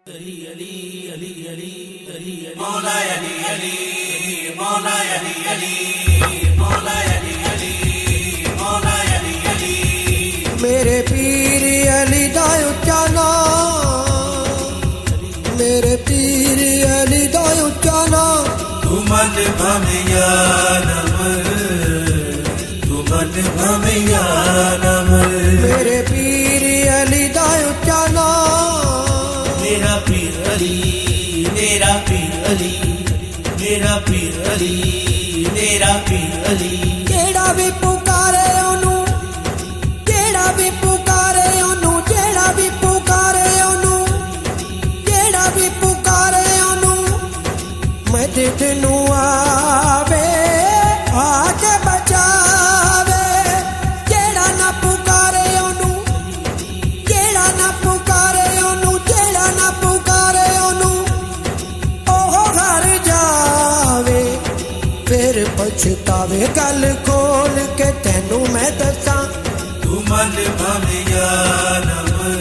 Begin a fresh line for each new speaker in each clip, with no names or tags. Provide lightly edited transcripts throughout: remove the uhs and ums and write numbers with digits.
अली अली अली अली अली मौला अली अली मौला अली अली मौला अली अली मौला अली अली
मेरे पीर अली दा उच्चा नाम, मेरे पीर अली दा उच्चा नाम।
तू मन भावे या नमर, तू मन भावे या नमर।
मेरे पीर अली दा उच्चा नाम,
मेरा पीर अली, मेरा पीर अली, मेरा पीर अली, मेरा पीर अली।
जेड़ा भी पुकारे ओनू, जेड़ा भी पुकारे ओनू, जेड़ा भी पुकारे ओनू, जेड़ा भी पुकारे ओनू, मदद नू आवे आके बचावे। जेड़ा ना पुकारे ओनू, जेड़ा ना पुकारे ओनू, जेड़ा ना पुकारे ओनू, ओह घर जावे फिर पछतावे। गल खोल के तेनू मैं दसां,
तू मन भावे या नमर,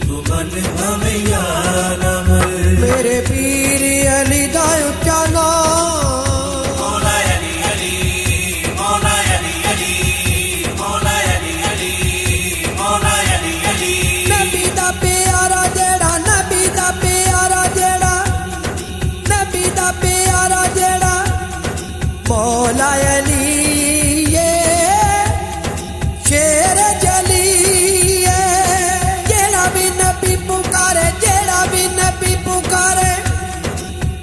तू मन भावे या नमर।
मेरे पीर अली दा उच्चा नाम,
मौला अली अली मौला अली अली मौला अली अली मौला अली अली।
नबी दा प्यारा जेड़ा, नबी दा प्यारा जेड़ा, नबी दा प्यारा जेड़ा, मौला अली ये शेर जली है। जेड़ा भी नबी पुकारे, जेड़ा भी नबी पुकारे,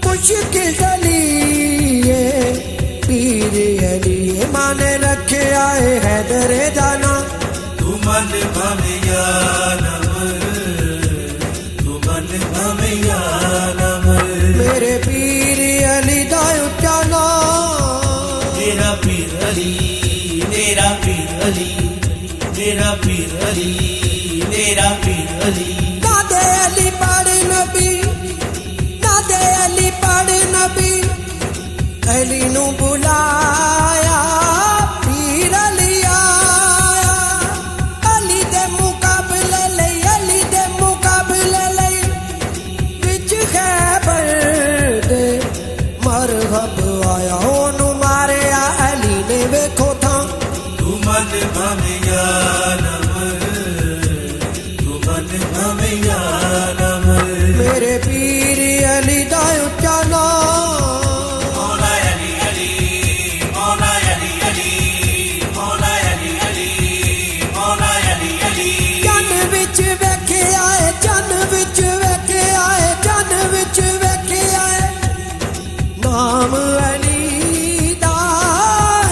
मुश्किल चली है। पीर अली माने रखे आए हैदरे जाना,
तू मन भावे या नमर, तू मन भावे या नमर।
मेरे पीर अली दा उच्चा नाम,
मेरा पीर अली, मेरा पीर अली, मेरा पीर अली, मेरा पीर अली।
नादे अली पढ़ नबी, नादे अली पढ़ नबी, अली नू बुलाया पीर अली आया। अली दे मुकाबले लई, अली दे मुकाबले लई, विच खैबर दे मरहब आया। ओनू मारिया अली ने वेखो थां,
तू मन भावे या नमर, तू मन भावे या नमर।
मेरे पीर अली दा उच्चा नाम,
मौला अली अली मौला अली अली मौला अली अली मौला अली अली।
चन विच वेखे आए, चन विच वेखे आए, चन विच वेखे आए, नाम अली दा,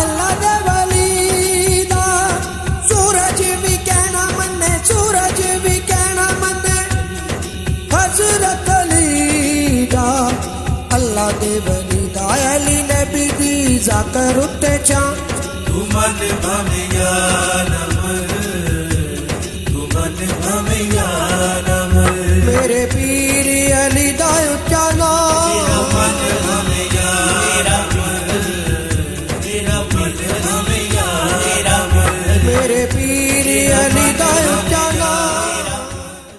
अल्लाह दे वली दा। सूरज भी कहना मन्ने, सूरज भी कहना मन्ने, हजरत अली दा, अल्लाह दे वली दा। अली नबी दी जाकर उत्ते चां,
तू मन भावे या नमर,